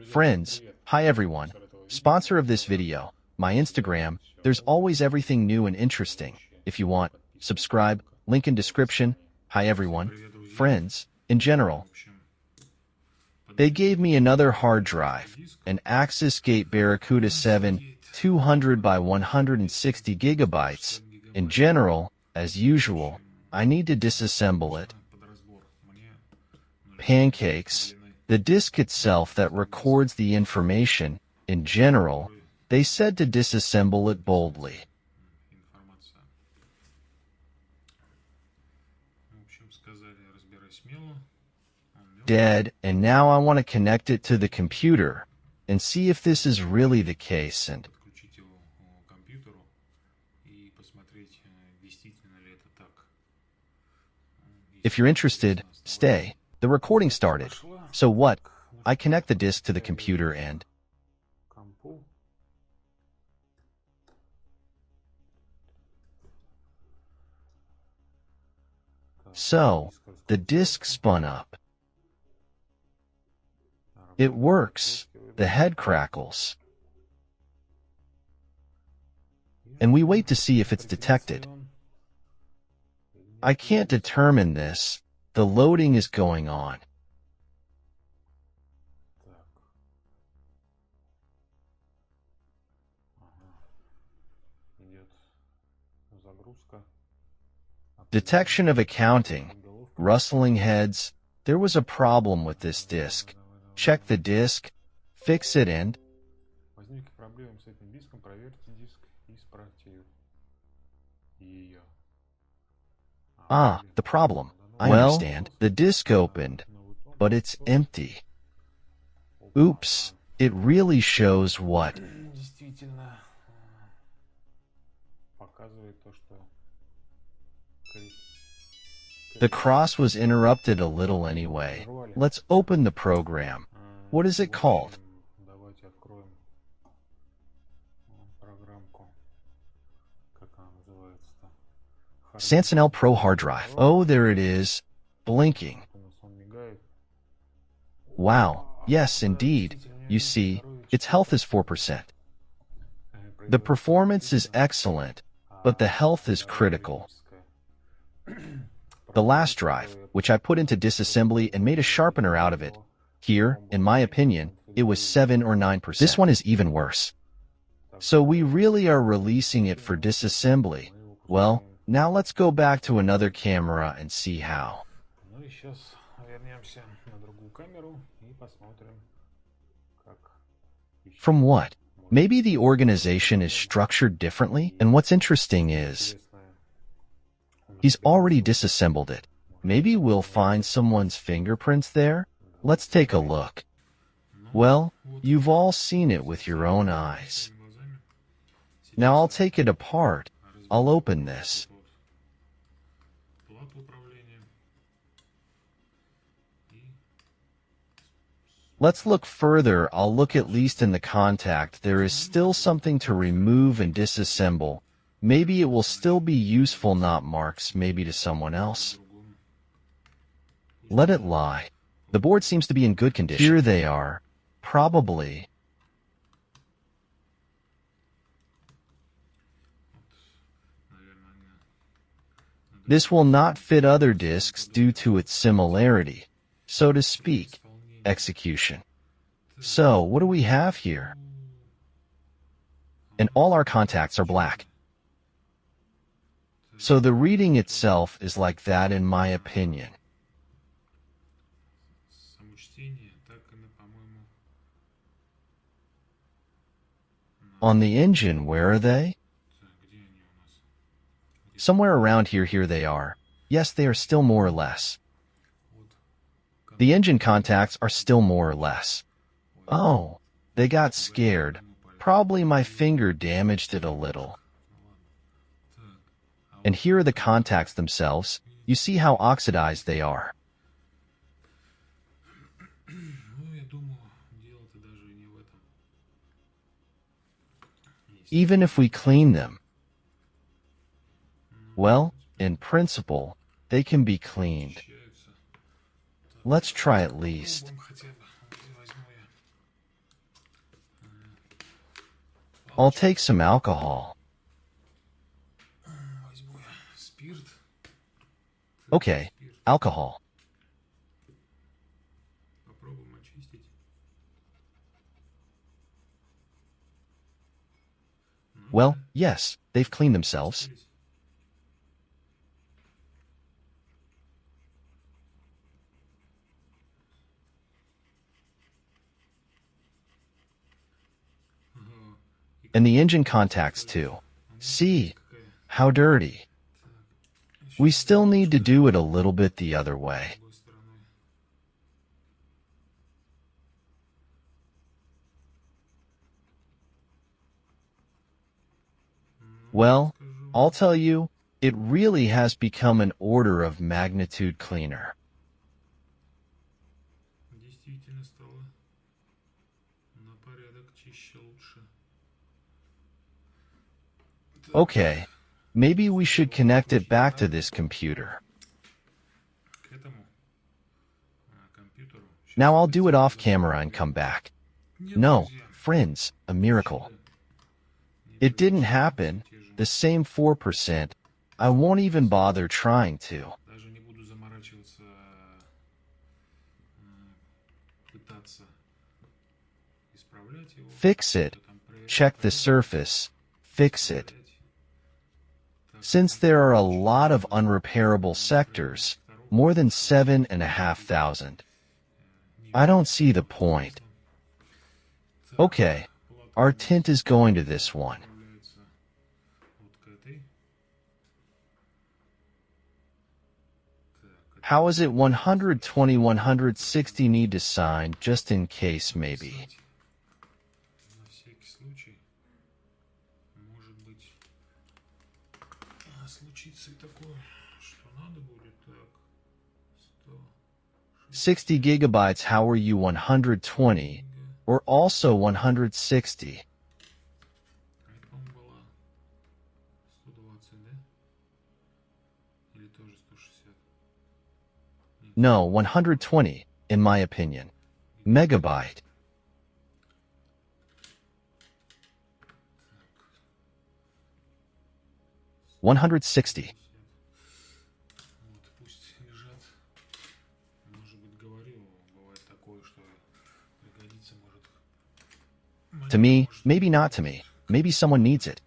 Friends, hi everyone. Sponsor of this video, my Instagram. There's always everything new and interesting. If you want, subscribe, link in description. Hi everyone. Friends, in general. They gave me another hard drive, an Axis Gate Barracuda 7, 200 by 160 gigabytes. In general, as usual, I need to disassemble it. Pancakes. The disk itself that records the information, in general, they said to disassemble it boldly. Dead, and now I want to connect it to the computer and see if this is really the case. And if you're interested, stay. The recording started. So what? I connect the disk to the computer and so the disk spun up. It works. The head crackles. And we wait to see if it's detected. I can't determine this. The loading is going on. Detection of accounting. Rustling heads. There was a problem with this disk. Check the disk, fix it, and the problem. I understand. The disk opened, but it's empty. Oops, it really shows what? The cross was interrupted a little anyway. Let's open the program. What is it called? Sentinel Pro hard drive. Oh, there it is. Blinking. Wow. Yes, indeed. You see, its health is 4%. The performance is excellent, but the health is critical. The last drive, which I put into disassembly and made a sharpener out of it, here, in my opinion, it was 7 or 9%. This one is even worse. So we really are releasing it for disassembly. Well, now let's go back to another camera and see how. From what? Maybe the organization is structured differently? And what's interesting is, he's already disassembled it. Maybe we'll find someone's fingerprints there? Let's take a look. Well, you've all seen it with your own eyes. Now I'll take it apart. I'll open this. Let's look further. I'll look at least in the contact. There is still something to remove and disassemble. Maybe it will still be useful, not marks, maybe to someone else. Let it lie. The board seems to be in good condition. Here they are. Probably. This will not fit other disks due to its similarity, so to speak. Execution. So, what do we have here? And all our contacts are black. So the reading itself is like that, in my opinion. On the engine, where are they? Somewhere around here. Here they are. Yes, they are still more or less. The engine contacts are still more or less. Oh, they got scared. Probably my finger damaged it a little. And here are the contacts themselves. You see how oxidized they are. Even if we clean them, well, in principle, they can be cleaned. Let's try at least. I'll take some alcohol. Okay, alcohol. Well, yes, they've cleaned themselves. And the engine contacts too. See, how dirty. We still need to do it a little bit the other way. Well, I'll tell you, it really has become an order of magnitude cleaner. Okay, maybe we should connect it back to this computer. Now I'll do it off camera and come back. No, friends, a miracle. It didn't happen. The same 4%. I won't even bother trying to. Fix it. Check the surface. Fix it. Since there are a lot of unrepairable sectors, more than 7,500, I don't see the point. Okay, our tint is going to this one. How is it 120, 160 need to sign, just in case maybe? $60 gigabytes, how are you 120, or also 160? No, 120, in my opinion. Megabyte. $160. To me, maybe not to me. Maybe someone needs it.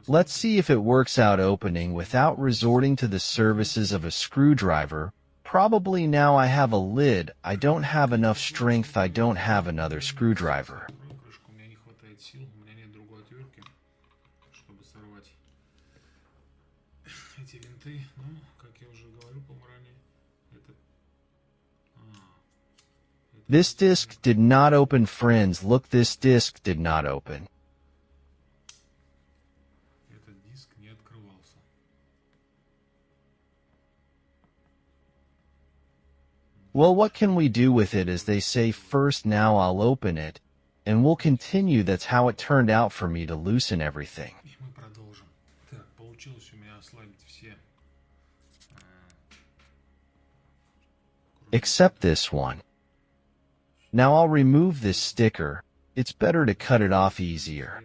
Let's see if it works out opening without resorting to the services of a screwdriver. Probably now I have a lid. I don't have enough strength. I don't have another screwdriver. This disc did not open, friends. Look, this disc did not open. Well, what can we do with it, as they say first? Now I'll open it, and we'll continue. That's how it turned out for me to loosen everything. Except this one. Now I'll remove this sticker. It's better to cut it off easier.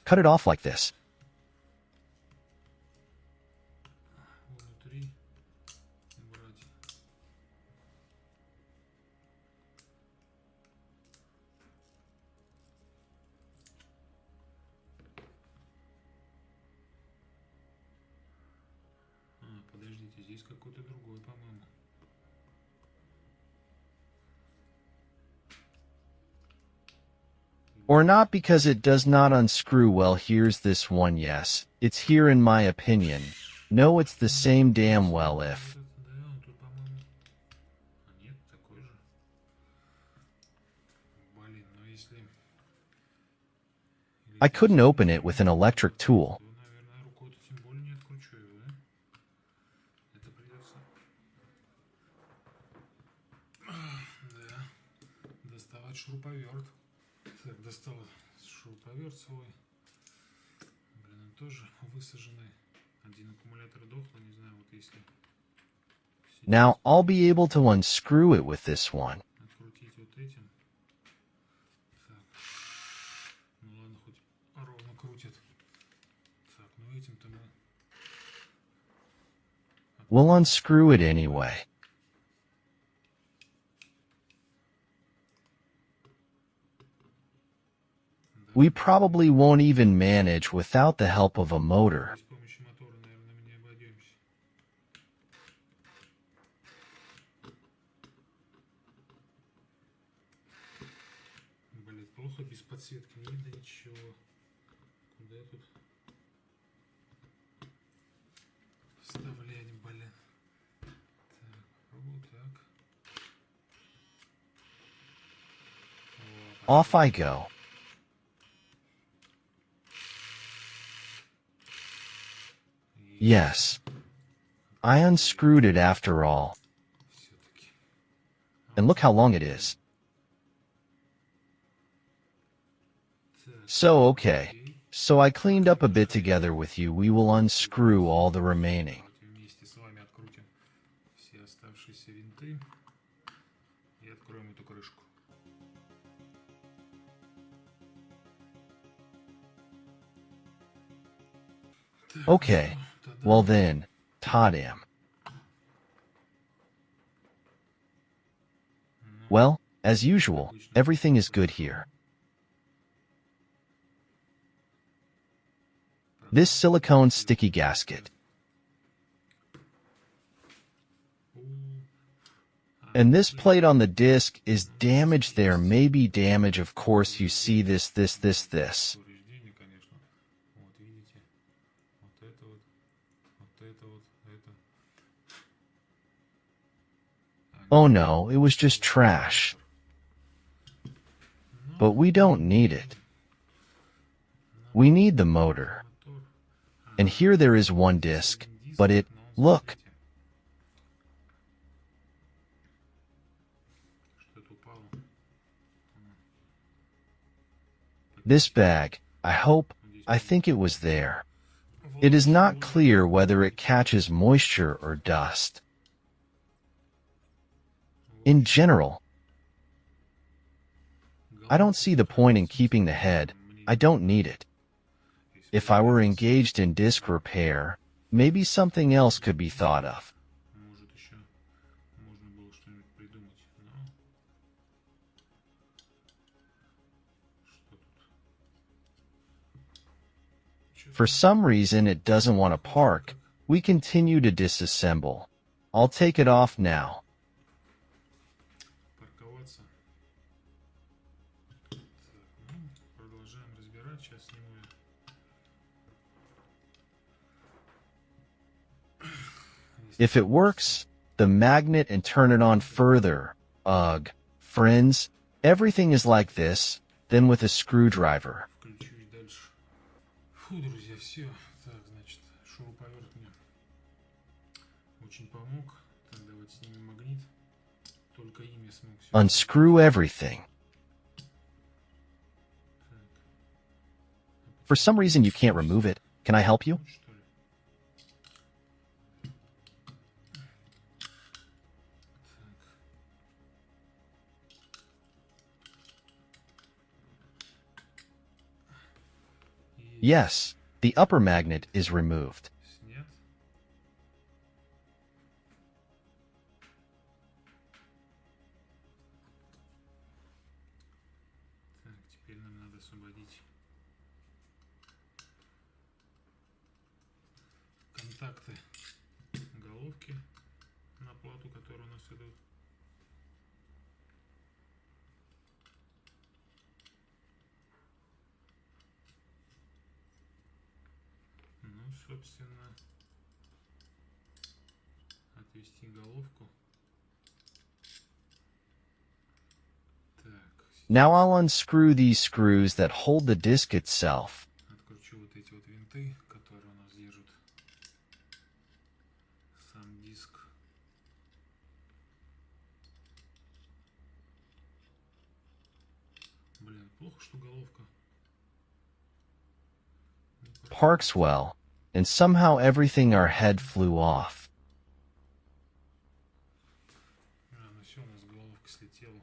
Cut it off like this. Or not, because it does not unscrew well. Here's this one. Yes, it's here in my opinion. No, it's the same damn well if. I couldn't open it with an electric tool. Так, достал шуруповерт свой. Блин, он тоже высаженный. Один аккумулятор дохлый, не знаю, вот если... Now I'll be able to unscrew it with this one. Открутить вот этим. Так. Ну ладно, хоть ровно крутит. Так, ну этим-то мы... We'll unscrew it anyway. We probably won't even manage without the help of a motor. С помощью мотора, наверное, мы не обойдемся. Блин, плохо без подсветки, не видно ничего. Куда тут вставлять, блин. Так, попробую так. Off I go. Yes. I unscrewed it after all. And look how long it is. So okay. So I cleaned up a bit together with you. We will unscrew all the remaining. Вместе с вами открутим все оставшиеся винты и откроем эту крышку. Okay. Well then, Tadam. Well, as usual, everything is good here. This silicone sticky gasket. And this plate on the disc is damaged. There may be damage, of course. You see this. Повреждение, конечно. Вот видите, вот это вот, вот это вот, это. Oh no, it was just trash. But we don't need it. We need the motor. And here there is one disc, but it, look. This bag, I think it was there. It is not clear whether it catches moisture or dust. In general, I don't see the point in keeping the head. I don't need it. If I were engaged in disc repair, maybe something else could be thought of. Может, еще можно было что-нибудь придумать, но... Что тут? For some reason it doesn't want to park. We continue to disassemble. I'll take it off now. Парковаться. Так, ну, продолжаем разбирать. Сейчас сниму я. If it works, the magnet and turn it on further. Ugh. Friends, everything is like this, then with a screwdriver. Включусь дальше. Фу, друзья, все. Так, значит, шуруповерт мне очень помог. Так, давайте снимем магнит. Только им я смог все. Unscrew everything. For some reason you can't remove it. Can I help you? Что ли? Yes, the upper magnet is removed. Снят. Так, теперь нам надо освободить контакты головки на плату, которые у нас идут. Ну, собственно, отвести головку. Так, Now I'll unscrew these screws that hold the disc itself. откручу вот эти вот винты, которые у нас держат сам диск. Блин, Плохо, что головка. Parks well, and somehow everything our head flew off. Ну все, у нас головка слетела.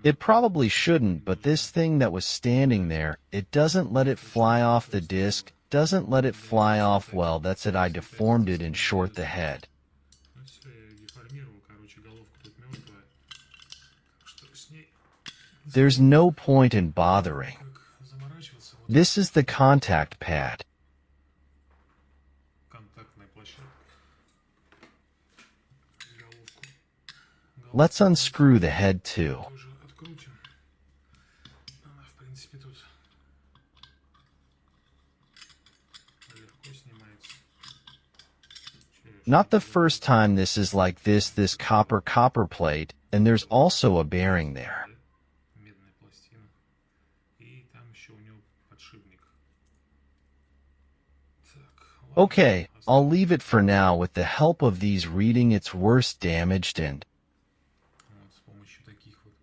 It probably shouldn't, but this thing that was standing there, it doesn't let it fly off the disc, doesn't let it fly off. Well, that's it, I deformed it and short the head. Ну все, я деформировал, короче, головка тут мертвая. Так что с ней There's no point in bothering. как заморачиваться. Вот This is the contact pad. контактная площадка. Головку. Let's unscrew the head too. Тоже открутим. Она, в принципе, тут легко снимается. Not the first time this is like this copper plate, and there's also a bearing there. Медная пластина. И там еще у него подшипник. Так, ладно. Okay, I'll leave it for now with the help of these reading its worst damaged and Вот с помощью таких вот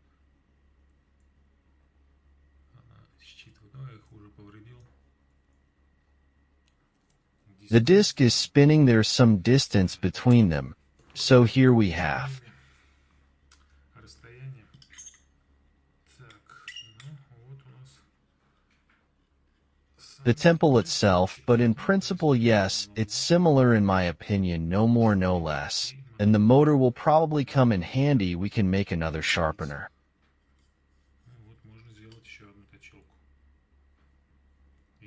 она считывает. Ну, я их уже повредил. the disc is spinning. There's some distance between them. So here we have Расстояние. Так, ну вот у нас the temple itself, but in principle, yes, it's similar in my opinion, no more, no less. And the motor will probably come in handy. We can make another sharpener. ну, вот можно сделать еще одну точилку.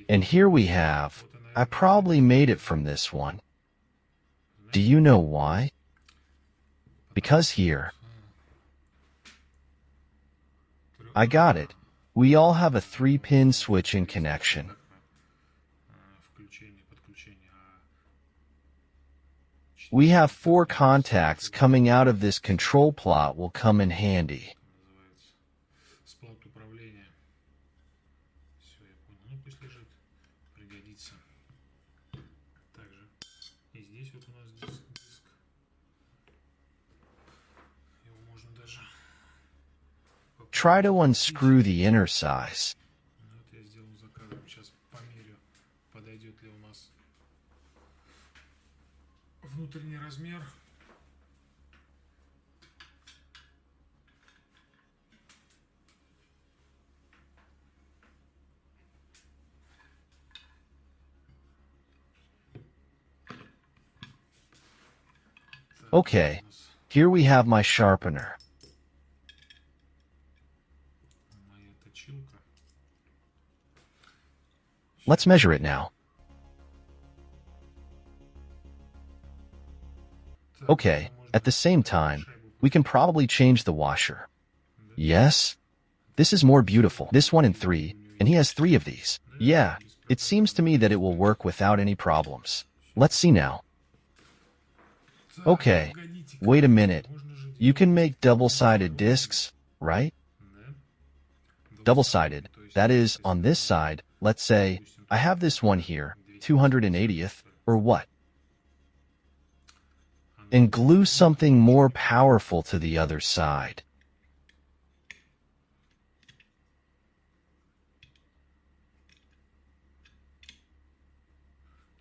And here we have, I probably made it from this one. Do you know why? Because here, I got it. We all have a 3-pin switch in connection. Включение, подключение. We have 4 contacts coming out of this control plot will come in handy. Называется сплат управления. Все, я понял. Ну пусть лежит, пригодится. Также и здесь вот у нас диск. Его можно даже Try to unscrew the inner size. ну, вот я сделал за кадром. Сейчас померю, подойдет ли у нас внутренний размер. Okay, here we have my sharpener. Моя точилка. Let's measure it now. Так, Okay, можно at the same time, шайбу we can probably change the washer. Yes? This is more beautiful. This one in 3, and he has 3 of these. Yeah, it seems to me that it will work without any problems. Let's see now. Так, Okay, погодите-ка. wait a minute. Можно же You делать, can make double-sided discs, right? да? Double-sided. That is, on this side, let's say, I have this one here, 280th, or what? And glue something more powerful to the other side.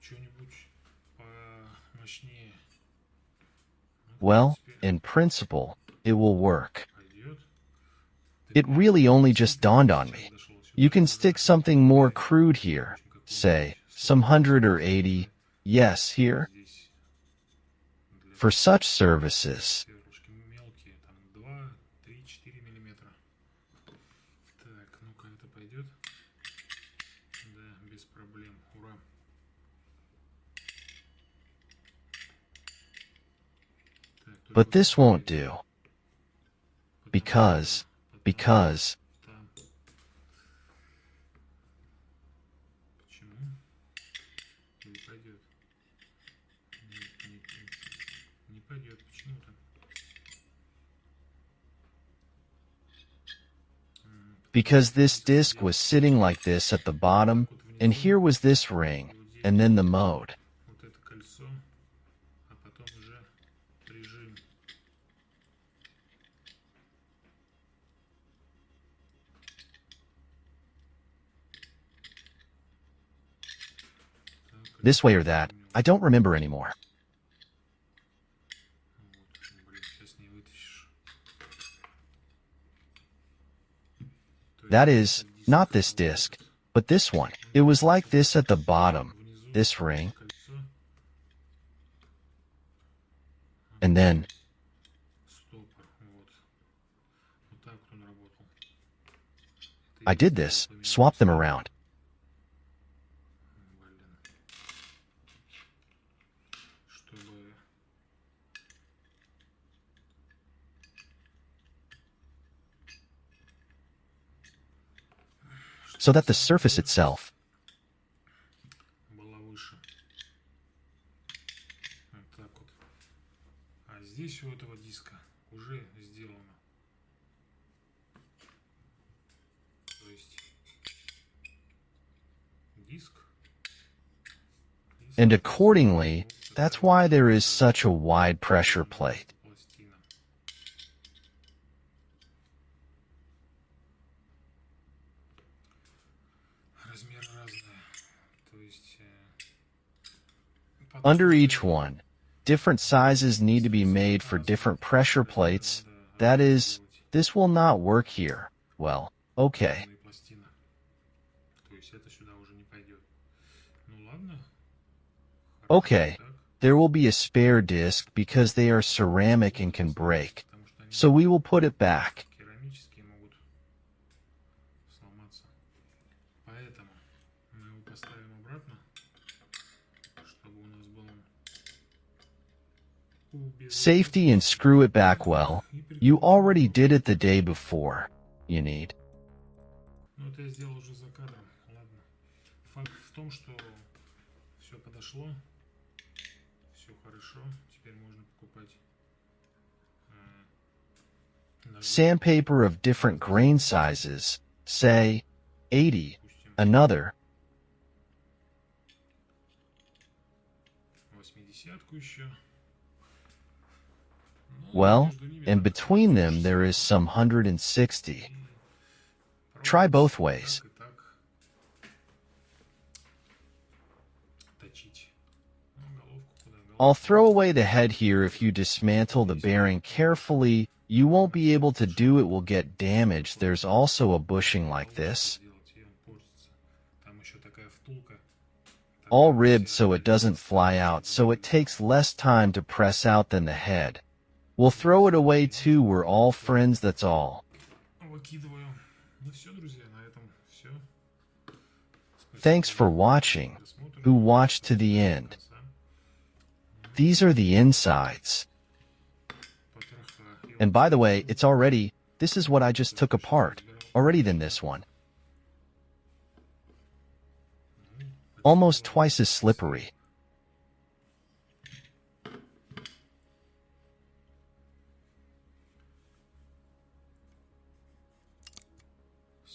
Что-нибудь помощнее. Well, in principle, it will work. Пойдет. It really only just dawned on me. You can stick something more crude here, say, some 100 or 80, yes, here, Здесь for such services. перышки мелкие, там 2, 3, 4 миллиметра. Так, ну-ка это пойдет. Да, без проблем. Ура. Так, только But вот this won't do. Because там. Почему? Не пойдет. Не пойдет почему-то. because this disc was sitting like this at the bottom, and here was this ring, and then the mode. Вот это кольцо, а потом уже режим. This way or that, I don't remember anymore. Вот, блин, сейчас не вытащишь. That is, not this disc, but this one. It was like this at the bottom, this ring, Кольцо. and then Стопор, вот. Вот так вот он работал. I did this, swap them around. Блин. Чтобы... So that the surface itself, была выше. Вот так вот. А здесь у этого диска уже сделано. То есть диск. and accordingly, that's why there is such a wide pressure plate. Пластина. Размеры разные. То есть Under each one, different sizes need to be made for different pressure plates. That is, this will not work here. Well, okay. пластина. То есть это сюда уже не пойдет. Ну ладно. Okay, there will be a spare disc because they are ceramic and can break. Потому что они So we will put it back. керамические могут сломаться. Поэтому мы его поставим обратно, чтобы у нас был Safety and screw it back well. You already did it the day before. You need. Ну это я сделал уже за кадром. Ладно. Факт в том, что все подошло, все хорошо. Теперь можно покупать ножи, Sandpaper of different grain sizes, say 80, допустим, another, 80-ку еще. well, Между ними and так between them there is some 160. Try both ways. так и так точить. Ну, головку куда? I'll throw away the head here. If you dismantle the bearing carefully, you won't be able to do it, will get damaged. There's also a bushing like this, Делать, и он портится. Там еще такая втулка. all ribbed so it doesn't fly out, so it takes less time to press out than the head. We'll throw it away too. We're all friends, that's all. Выкидываю. Ну все, друзья, на этом все. Thanks for watching, who watched to the end. These are the insides. And by the way, it's already, this is what I just took apart, already than this one. Almost twice as slippery.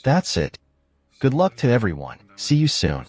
That's it. Good luck to everyone. See you soon.